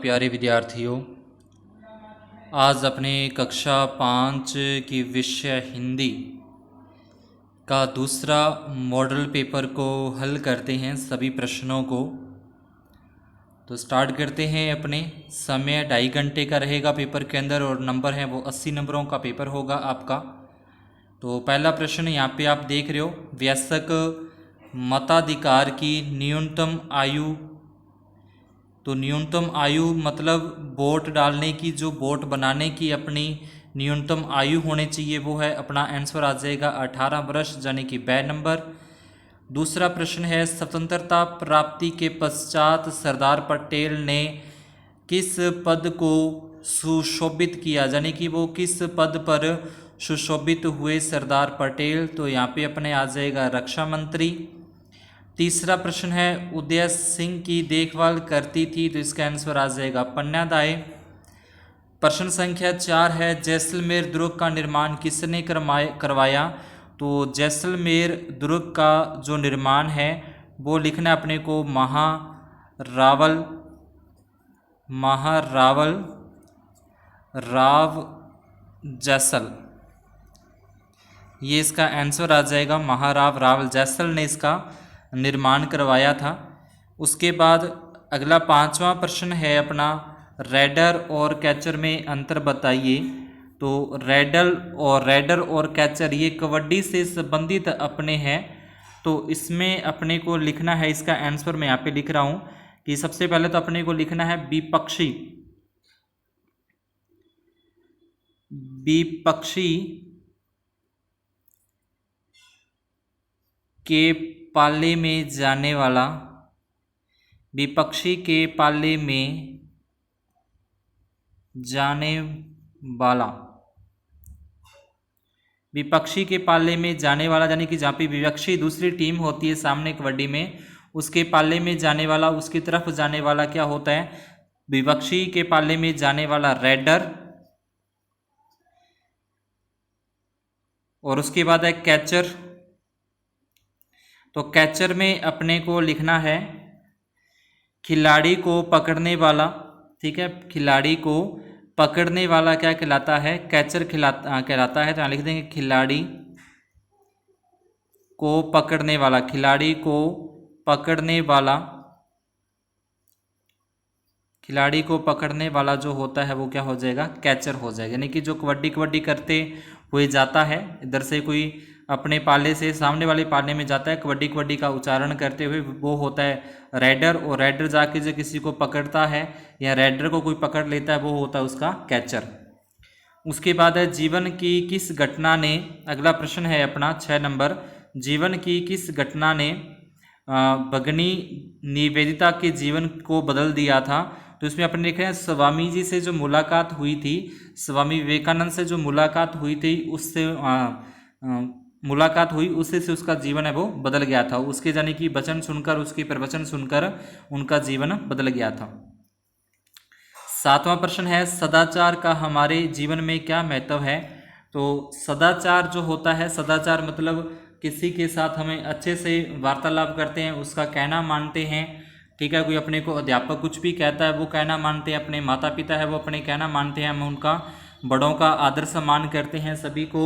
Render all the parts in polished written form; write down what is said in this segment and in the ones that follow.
प्यारे विद्यार्थियों, आज अपने कक्षा 5 की विषय हिंदी का दूसरा मॉडल पेपर को हल करते हैं, सभी प्रश्नों को। तो स्टार्ट करते हैं। अपने समय 2.5 घंटे का रहेगा पेपर के अंदर और नंबर है वो 80 नंबरों का पेपर होगा आपका। तो पहला प्रश्न यहाँ पे आप देख रहे हो, वयस्क मताधिकार की न्यूनतम आयु। तो न्यूनतम आयु मतलब वोट डालने की, जो वोट बनाने की अपनी न्यूनतम आयु होनी चाहिए, वो है अपना आंसर आ जाएगा 18 वर्ष, यानी कि 2 नंबर। दूसरा प्रश्न है, स्वतंत्रता प्राप्ति के पश्चात सरदार पटेल ने किस पद को सुशोभित किया, यानी कि वो किस पद पर सुशोभित हुए सरदार पटेल। तो यहाँ पे अपने आ जाएगा रक्षा मंत्री। तीसरा प्रश्न है, उदय सिंह की देखभाल करती थी, तो इसका आंसर आ जाएगा पन्नादाय। प्रश्न संख्या 4 है, जैसलमेर दुर्ग का निर्माण किसने करवाया। तो जैसलमेर दुर्ग का जो निर्माण है वो लिखना अपने को महारावल राव जैसल, ये इसका आंसर आ जाएगा। महाराव रावल जैसल ने इसका निर्माण करवाया था। उसके बाद अगला 5वां प्रश्न है अपना, रैडर और कैचर में अंतर बताइए। तो रैडर और कैचर ये कबड्डी से संबंधित अपने हैं। तो इसमें अपने को लिखना है, इसका आंसर मैं यहाँ पे लिख रहा हूँ कि सबसे पहले तो अपने को लिखना है विपक्षी के पाले में जाने वाला, विपक्षी के पाले में जाने वाला, विपक्षी के पाले में जाने वाला, यानी कि जहाँ पे विपक्षी दूसरी टीम होती है सामने कबड्डी में, उसके पाले में जाने वाला, उसकी तरफ जाने वाला क्या होता है, विपक्षी के पाले में जाने वाला रैडर। और उसके बाद है कैचर। तो कैचर में अपने को लिखना है खिलाड़ी को पकड़ने वाला, ठीक है, खिलाड़ी को पकड़ने वाला क्या कहलाता है, कैचर कहलाता है। तो यहाँ लिख देंगे खिलाड़ी को पकड़ने वाला, खिलाड़ी को पकड़ने वाला, खिलाड़ी को पकड़ने वाला जो होता है वो क्या हो जाएगा, कैचर हो जाएगा। यानी कि जो कबड्डी करते हुए जाता है, इधर से कोई अपने पाले से सामने वाले पाले में जाता है कबड्डी का उच्चारण करते हुए, वो होता है रैडर। और रैडर जाके जो किसी को पकड़ता है या रैडर को कोई पकड़ लेता है, वो होता है उसका कैचर। उसके बाद है, जीवन की किस घटना ने, अगला प्रश्न है अपना 6 नंबर, जीवन की किस घटना ने भगनी निवेदिता के जीवन को बदल दिया था। तो इसमें अपने लिखे हैं स्वामी जी से जो मुलाकात हुई थी, स्वामी विवेकानंद से जो मुलाकात हुई थी, उससे मुलाकात हुई, उससे से उसका जीवन है वो बदल गया था। उसके यानी कि वचन सुनकर, उसके प्रवचन सुनकर उनका जीवन बदल गया था। 7वां प्रश्न है, सदाचार का हमारे जीवन में क्या महत्व है। तो सदाचार जो होता है, सदाचार मतलब किसी के साथ हमें अच्छे से वार्तालाप करते हैं, उसका कहना मानते हैं, ठीक है। कोई अपने को अध्यापक कुछ भी कहता है वो कहना मानते हैं, अपने माता पिता है वो अपने कहना मानते हैं, हम उनका बड़ों का आदर सम्मान करते हैं, सभी को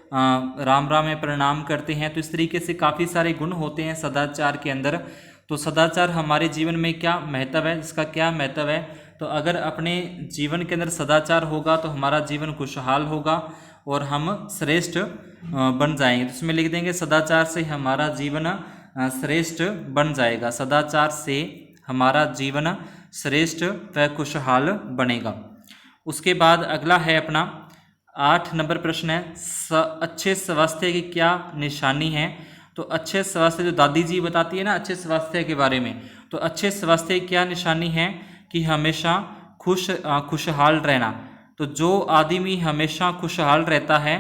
राम राम में प्रणाम करते हैं। तो इस तरीके से काफ़ी सारे गुण होते हैं सदाचार के अंदर। तो सदाचार हमारे जीवन में क्या महत्व है, इसका क्या महत्व है। तो अगर अपने जीवन के अंदर सदाचार होगा तो हमारा जीवन खुशहाल होगा और हम श्रेष्ठ बन जाएंगे। तो इसमें लिख देंगे सदाचार से हमारा जीवन श्रेष्ठ बन जाएगा, सदाचार से हमारा जीवन श्रेष्ठ व खुशहाल बनेगा। उसके बाद अगला है अपना 8 नंबर प्रश्न है, अच्छे स्वास्थ्य की क्या निशानी है। तो अच्छे स्वास्थ्य जो दादी जी बताती है ना अच्छे स्वास्थ्य के बारे में, तो अच्छे स्वास्थ्य की क्या निशानी है कि हमेशा खुशहाल रहना। तो जो आदमी हमेशा खुशहाल रहता है,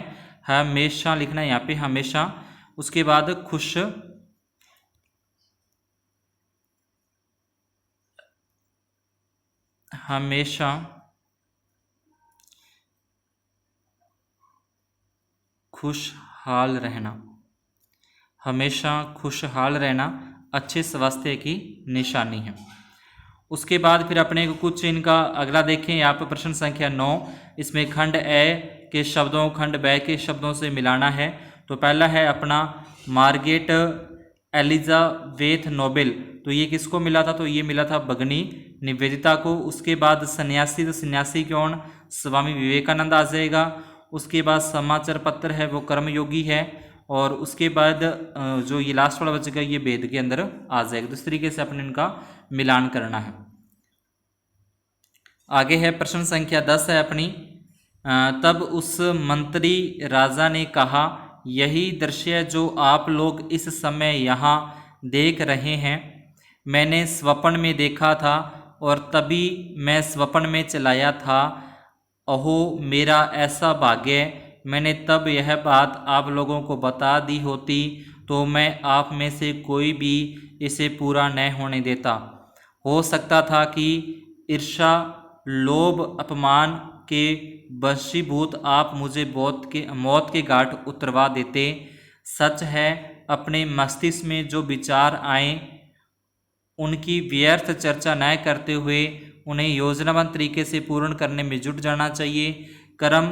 हमेशा लिखना है यहाँ पे हमेशा, उसके बाद हमेशा खुशहाल रहना, हमेशा खुशहाल रहना अच्छे स्वास्थ्य की निशानी है। उसके बाद फिर अपने को कुछ इनका अगला देखें, यहाँ पर प्रश्न संख्या 9, इसमें खंड ए के शब्दों खंड ब के शब्दों से मिलाना है। तो पहला है अपना मार्गरेट एलिजाबेथ नोबेल, तो ये किसको मिला था? तो ये मिला था भगिनी निवेदिता को। उसके बाद सन्यासी, तो सन्यासी कौन? स्वामी विवेकानंद आ जाएगा। उसके बाद समाचार पत्र है वो कर्मयोगी है। और उसके बाद जो ये लास्ट वाला बचेगा ये वेद के अंदर आ जाएगा। तो इस तरीके से अपने इनका मिलान करना है। आगे है प्रश्न संख्या 10 है अपनी, तब उस मंत्री राजा ने कहा, यही दृश्य जो आप लोग इस समय यहाँ देख रहे हैं मैंने स्वप्न में देखा था और तभी मैं स्वप्न में चलाया था। अहो मेरा ऐसा भाग्य, मैंने तब यह बात आप लोगों को बता दी होती तो मैं आप में से कोई भी इसे पूरा न होने देता। हो सकता था कि ईर्ष्या, लोभ, अपमान के वशीभूत आप मुझे मौत के घाट उतरवा देते। सच है, अपने मस्तिष्क में जो विचार आए उनकी व्यर्थ चर्चा न करते हुए उन्हें योजनाबद्ध तरीके से पूर्ण करने में जुट जाना चाहिए। कर्म,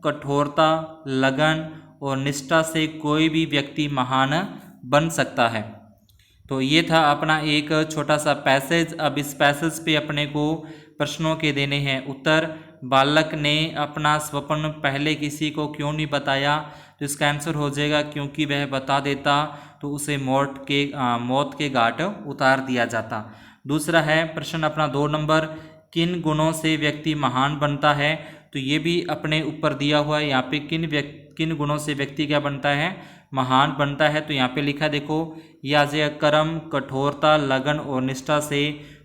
कठोरता, लगन और निष्ठा से कोई भी व्यक्ति महान बन सकता है। तो ये था अपना एक छोटा सा पैसेज। अब इस पैसेज पे अपने को प्रश्नों के देने हैं उत्तर। बालक ने अपना स्वप्न पहले किसी को क्यों नहीं बताया? तो इसका आंसर हो जाएगा क्योंकि वह बता देता तो उसे मौत के घाट उतार दिया जाता। दूसरा है प्रश्न अपना 2 नंबर, किन गुणों से व्यक्ति महान बनता है? तो ये भी अपने ऊपर दिया हुआ है। यहाँ पे किन गुणों से व्यक्ति क्या बनता है? महान बनता है। तो यहाँ पे लिखा देखो, यह आ जाएगा कर्म, कठोरता, लगन और निष्ठा से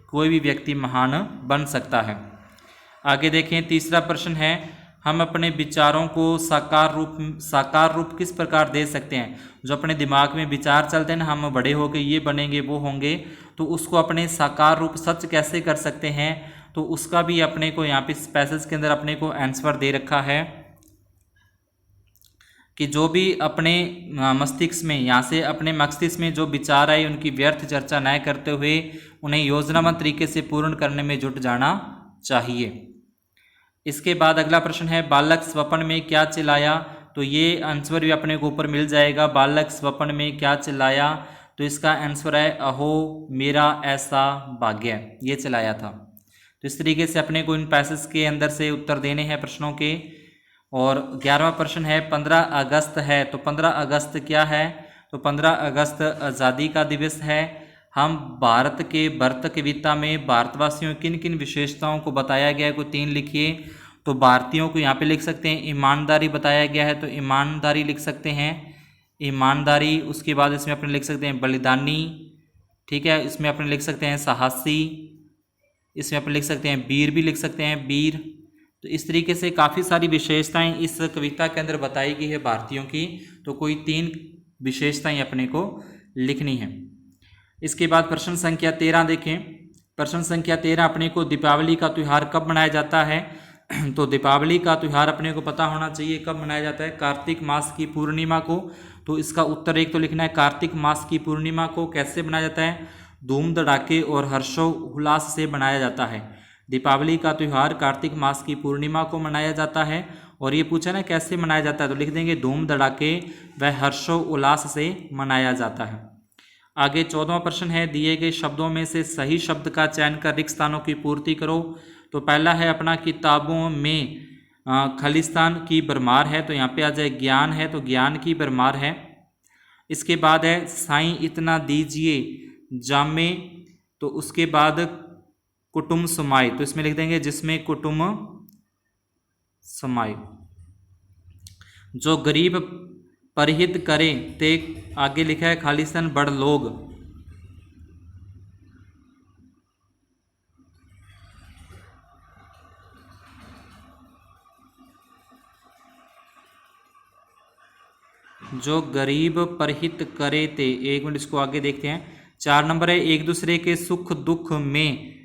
कोई भी व्यक्ति महान बन सकता है। आगे देखें, तीसरा प्रश्न है, हम अपने विचारों को साकार रूप किस प्रकार दे सकते हैं? जो अपने दिमाग में विचार चलते हैं ना, हम बड़े हो गए ये बनेंगे वो होंगे, तो उसको अपने साकार रूप सच कैसे कर सकते हैं? तो उसका भी अपने को यहाँ पे इस पैसेज के अंदर अपने को आंसर दे रखा है कि जो भी अपने मस्तिष्क में, यहाँ से अपने मस्तिष्क में जो विचार आए उनकी व्यर्थ चर्चा न करते हुए उन्हें योजनाबद्ध तरीके से पूर्ण करने में जुट जाना चाहिए। इसके बाद अगला प्रश्न है, बालक स्वप्न में क्या चिल्लाया? तो ये आंसर भी अपने को ऊपर मिल जाएगा। बालक स्वप्न में क्या चिल्लाया? तो इसका आंसर है अहो मेरा ऐसा भाग्य, ये चिल्लाया था। तो इस तरीके से अपने को इन पैसेज के अंदर से उत्तर देने हैं प्रश्नों के। और 11वां प्रश्न है, 15 अगस्त है, तो 15 अगस्त क्या है? तो 15 अगस्त आज़ादी का दिवस है। हम भारत के भरत कविता में भारतवासियों किन किन विशेषताओं को बताया गया है? को 3 लिखिए। तो भारतीयों को यहाँ पे लिख सकते हैं ईमानदारी बताया गया है, तो ईमानदारी लिख सकते हैं, ईमानदारी। उसके बाद इसमें अपने लिख सकते हैं बलिदानी, ठीक है। इसमें अपने लिख सकते हैं साहसी, इसमें अपने लिख सकते हैं वीर, भी लिख सकते हैं वीर। तो इस तरीके से काफ़ी सारी विशेषताएं इस कविता के अंदर बताई गई है भारतीयों की। तो कोई 3 विशेषताएं अपने को लिखनी है। इसके बाद प्रश्न संख्या 13 देखें। प्रश्न संख्या 13 अपने को दीपावली का त्यौहार कब मनाया जाता है? तो दीपावली का त्यौहार अपने को पता होना चाहिए कब मनाया जाता है, कार्तिक मास की पूर्णिमा को। तो इसका उत्तर एक तो लिखना है कार्तिक मास की पूर्णिमा को। कैसे मनाया जाता है? धूम धड़ाके और हर्षोल्लास से मनाया जाता है। दीपावली का त्यौहार कार्तिक मास की पूर्णिमा को मनाया जाता है। और ये पूछा ना कैसे मनाया जाता है, तो लिख देंगे धूम धड़ाके व हर्षोल्लास से मनाया जाता है। आगे 14वां प्रश्न है, दिए गए शब्दों में से सही शब्द का चयन कर रिक्त स्थानों की पूर्ति करो। तो पहला है अपना किताबों में खालिस्तान की भरमार है, तो यहाँ पे आ जाए ज्ञान है, तो ज्ञान की भरमार है। इसके बाद है साईं इतना दीजिए जामे, तो उसके बाद कुटुम्ब समाए, तो इसमें लिख देंगे जिसमें कुटुम्ब समाए। जो गरीब परहित करे ते, आगे लिखा है खालिस्तान बड़ लोग। जो गरीब परहित करे ते, 1 मिनट इसको आगे देखते हैं। 4 नंबर है, एक दूसरे के सुख दुख में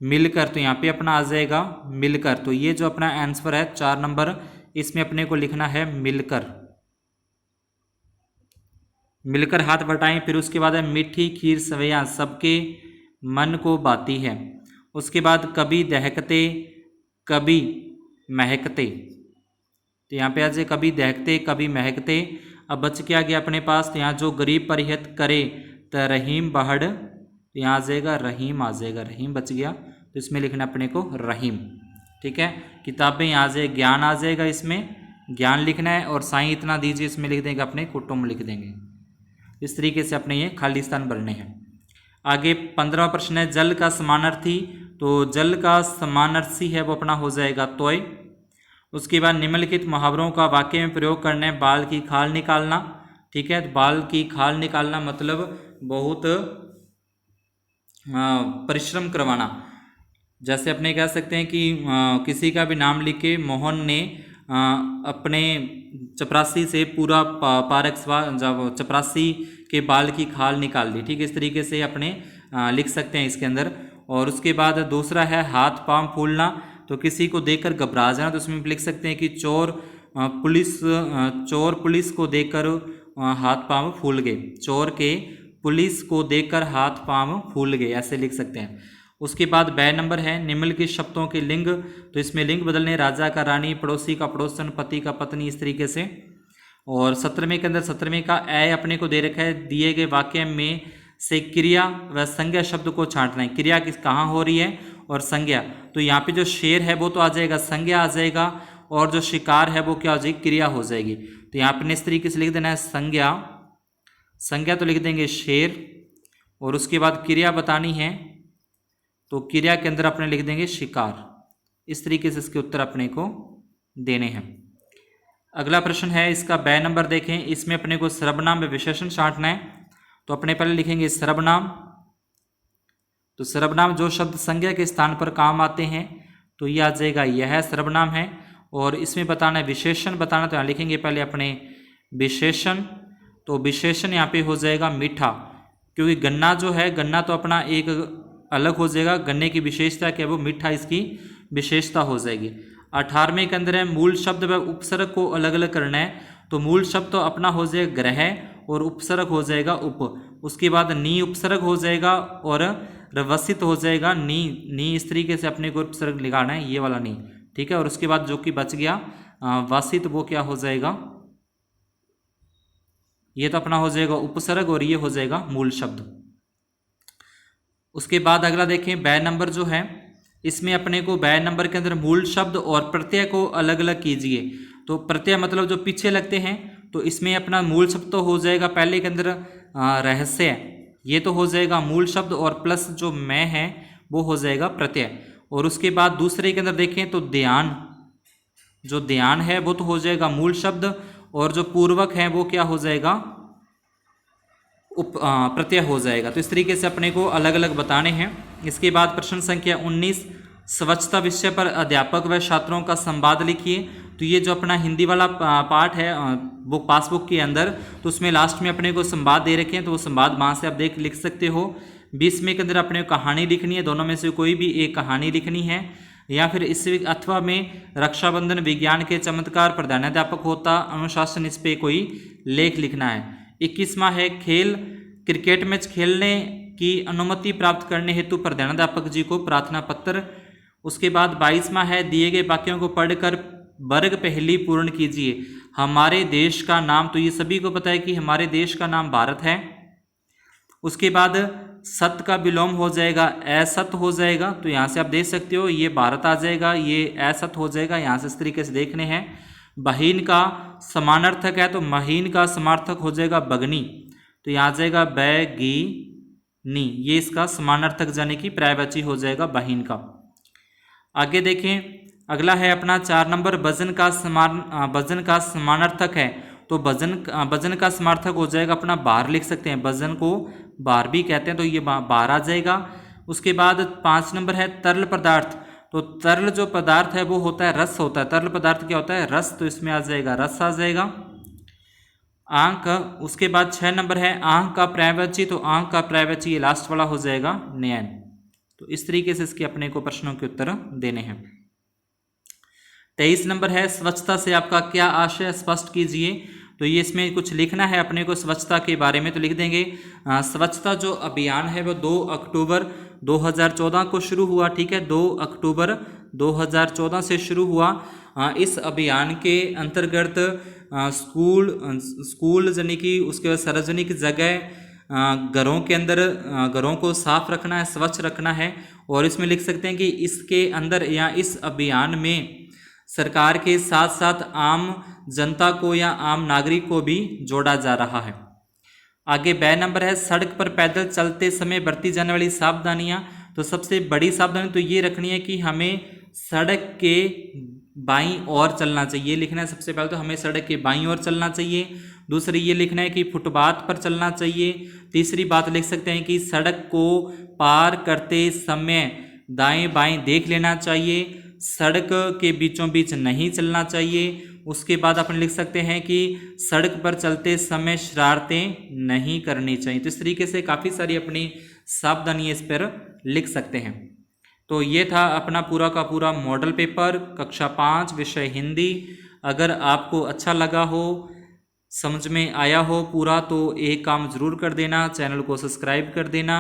मिलकर, तो यहाँ पे अपना आ जाएगा मिलकर। तो ये जो अपना आंसर है 4 नंबर, इसमें अपने को लिखना है मिलकर। मिलकर हाथ बटाएं। फिर उसके बाद है मीठी खीर सवैया सबके मन को भाती है। उसके बाद कभी दहकते कभी महकते, तो यहाँ पे आ जाए कभी दहकते कभी महकते। अब बच क्या गया अपने पास, तो यहाँ जो गरीब परिहित करे त रहीम बहड़, तो यहाँ आ जाएगा रहीम, आ जाएगा रहीम बच गया, तो इसमें लिखना अपने को रहीम। ठीक है, किताबें यहाँ आ जाए ज्ञान आ जाएगा, इसमें ज्ञान लिखना है, और साईं इतना दीजिए इसमें लिख देंगे अपने कुटुंब लिख देंगे। इस तरीके से अपने ये खाली स्थान भरने हैं। आगे 15वां प्रश्न है जल का समानार्थी, तो जल का समानार्थी है वो अपना हो जाएगा तोय। उसके बाद निम्नलिखित मुहावरों का वाक्य में प्रयोग करना है, बाल की खाल निकालना। ठीक है, तो बाल की खाल निकालना मतलब बहुत परिश्रम करवाना। जैसे अपने कह सकते हैं कि किसी का भी नाम लिख के मोहन ने अपने चपरासी से पूरा पारक जब चपरासी के बाल की खाल निकाल दी। ठीक है, इस तरीके से अपने लिख सकते हैं इसके अंदर। और उसके बाद दूसरा है हाथ पांव फूलना, तो किसी को देखकर घबरा जाना, तो उसमें लिख सकते हैं कि चोर पुलिस को देखकर हाथ पांव फूल गए, चोर के पुलिस को देखकर हाथ पांव फूल गए, ऐसे लिख सकते हैं। उसके बाद ब नंबर है निम्नलिखित शब्दों के लिंग, तो इसमें लिंग बदलने राजा का रानी, पड़ोसी का पड़ोसन, पति का पत्नी, इस तरीके से। और 17वें के अंदर 17वें का ए अपने को दे रखा है, दिए गए वाक्य में से क्रिया व संज्ञा शब्द को छांटना है। क्रिया किस कहाँ हो रही है और संज्ञा, तो यहाँ पे जो शेर है वो तो आ जाएगा संज्ञा आ जाएगा, और जो शिकार है वो क्या हो जाएगी क्रिया हो जाएगी। तो यहाँ पे इस तरीके से लिख देना है संज्ञा, संज्ञा तो लिख देंगे शेर, और उसके बाद क्रिया बतानी है तो क्रिया के अंदर अपने लिख देंगे शिकार। इस तरीके से इसके उत्तर अपने को देने हैं। अगला प्रश्न है इसका ब नंबर देखें, इसमें अपने को सर्वनाम में विशेषण छांटना है, तो अपने पहले लिखेंगे सर्वनाम। तो सर्वनाम जो शब्द संज्ञा के स्थान पर काम आते हैं, तो ये आ जाएगा यह सर्वनाम है। और इसमें बताना है विशेषण बताना, तो यहाँ लिखेंगे पहले अपने विशेषण, तो विशेषण यहाँ पे हो जाएगा मीठा, क्योंकि गन्ना जो है गन्ना तो अपना एक अलग हो जाएगा, गन्ने की विशेषता क्या है वो मीठा इसकी विशेषता हो जाएगी। 18वें के अंदर है मूल शब्द व उपसर्ग को अलग अलग करना है, तो मूल शब्द तो अपना हो जाएगा ग्रह और उपसर्ग हो जाएगा उप। उसके बाद नी उपसर्ग हो जाएगा और रवसित हो जाएगा नी, इस तरीके से अपने को उपसर्ग लगाना है, ये वाला नी। ठीक है, और उसके बाद जो कि बच गया वासित, वो क्या हो जाएगा, ये तो अपना हो जाएगा उपसर्ग और ये हो जाएगा मूल शब्द। उसके बाद अगला देखें ब नंबर जो है, इसमें अपने को ब नंबर के अंदर मूल शब्द और प्रत्यय को अलग अलग कीजिए। तो प्रत्यय मतलब जो पीछे लगते हैं, तो इसमें अपना मूल शब्द तो हो जाएगा पहले के अंदर रहस्य, ये तो हो जाएगा मूल शब्द, और प्लस जो मैं है वो हो जाएगा प्रत्यय। और उसके बाद दूसरे के अंदर देखें तो ध्यान, जो ध्यान है वो तो हो जाएगा मूल शब्द, और जो पूर्वक है वो क्या हो जाएगा प्रत्यय हो जाएगा। तो इस तरीके से अपने को अलग अलग बताने हैं। इसके बाद प्रश्न संख्या 19, स्वच्छता विषय पर अध्यापक व छात्रों का संवाद लिखिए। तो ये जो अपना हिंदी वाला पार्ट है बुक पासबुक के अंदर, तो उसमें लास्ट में अपने को संवाद दे रखे हैं, तो वो संवाद वहाँ से आप लिख सकते हो। 20वें के अंदर अपने को कहानी लिखनी है, दोनों में से कोई भी एक कहानी लिखनी है, या फिर इस अथवा में रक्षाबंधन, विज्ञान के चमत्कार, प्रधानाध्यापक होता, अनुशासन, इस पे कोई लेख लिखना है। 21वां है खेल, क्रिकेट मैच खेलने की अनुमति प्राप्त करने हेतु प्रधानाध्यापक जी को प्रार्थना पत्र। उसके बाद 22वां है दिए गए वाक्यों को पढ़कर वर्ग पहली पूर्ण कीजिए। हमारे देश का नाम, तो ये सभी को पता है कि हमारे देश का नाम भारत है। उसके बाद सत का विलोम हो जाएगा असत हो जाएगा, तो यहाँ से आप देख सकते हो ये भारत आ जाएगा, ये असत हो जाएगा, यहाँ से इस तरीके से देखने हैं। बहीन का समानार्थक है, तो महीन का समार्थक हो जाएगा बगनी, तो यहाँ आ जाएगा बैगीनी, ये इसका समानार्थक यानी कि पर्यायवाची हो जाएगा बहीन का। आगे देखें अगला है अपना 4 नंबर, वजन का समानार्थक है, तो वजन का समार्थक हो जाएगा अपना बार, लिख सकते हैं, वजन को बार भी कहते हैं, तो ये बार आ जाएगा। उसके बाद 5 नंबर है तरल पदार्थ, तो तरल जो पदार्थ है वो होता है रस होता है, तरल पदार्थ क्या होता है रस, तो इसमें आ जाएगा रस आ जाएगा। आंक, उसके बाद 6 नंबर है आंक का पर्यायवाची, तो आंक का पर्यायवाची ये लास्ट वाला हो जाएगा नयन। तो इस तरीके से इसके अपने को प्रश्नों के उत्तर देने हैं। 23 नंबर है स्वच्छता से आपका क्या आशय स्पष्ट कीजिए। तो ये इसमें कुछ लिखना है अपने को स्वच्छता के बारे में, तो लिख देंगे स्वच्छता जो अभियान है वो 2 अक्टूबर 2014 को शुरू हुआ, ठीक है, 2 अक्टूबर 2014 से शुरू हुआ। इस अभियान के अंतर्गत स्कूल यानी कि उसके बाद सार्वजनिक जगह घरों के अंदर घरों को साफ रखना है, स्वच्छ रखना है। और इसमें लिख सकते हैं कि इसके अंदर या इस अभियान में सरकार के साथ साथ आम जनता को या आम नागरिक को भी जोड़ा जा रहा है। आगे ब नंबर है सड़क पर पैदल चलते समय बरती जाने वाली सावधानियां। तो सबसे बड़ी सावधानी तो ये रखनी है कि हमें सड़क के बाईं ओर चलना चाहिए, लिखना है सबसे पहले तो हमें सड़क के बाईं ओर चलना चाहिए। दूसरी ये लिखना है कि फुटपाथ पर चलना चाहिए। तीसरी बात लिख सकते हैं कि सड़क को पार करते समय दाएं बाएं देख लेना चाहिए, सड़क के बीचों बीच नहीं चलना चाहिए। उसके बाद अपन लिख सकते हैं कि सड़क पर चलते समय शरारतें नहीं करनी चाहिए। तो इस तरीके से काफ़ी सारी अपनी सावधानियां इस पर लिख सकते हैं। तो ये था अपना पूरा का पूरा मॉडल पेपर कक्षा 5 विषय हिंदी। अगर आपको अच्छा लगा हो, समझ में आया हो पूरा, तो एक काम ज़रूर कर देना, चैनल को सब्सक्राइब कर देना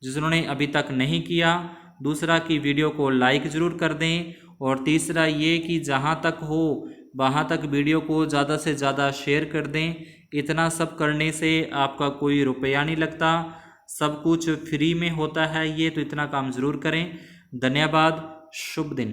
जिन्होंने अभी तक नहीं किया। दूसरा कि वीडियो को लाइक ज़रूर कर दें। और तीसरा ये कि जहाँ तक हो वहाँ तक वीडियो को ज़्यादा से ज़्यादा शेयर कर दें। इतना सब करने से आपका कोई रुपया नहीं लगता, सब कुछ फ्री में होता है ये, तो इतना काम ज़रूर करें। धन्यवाद, शुभ दिन।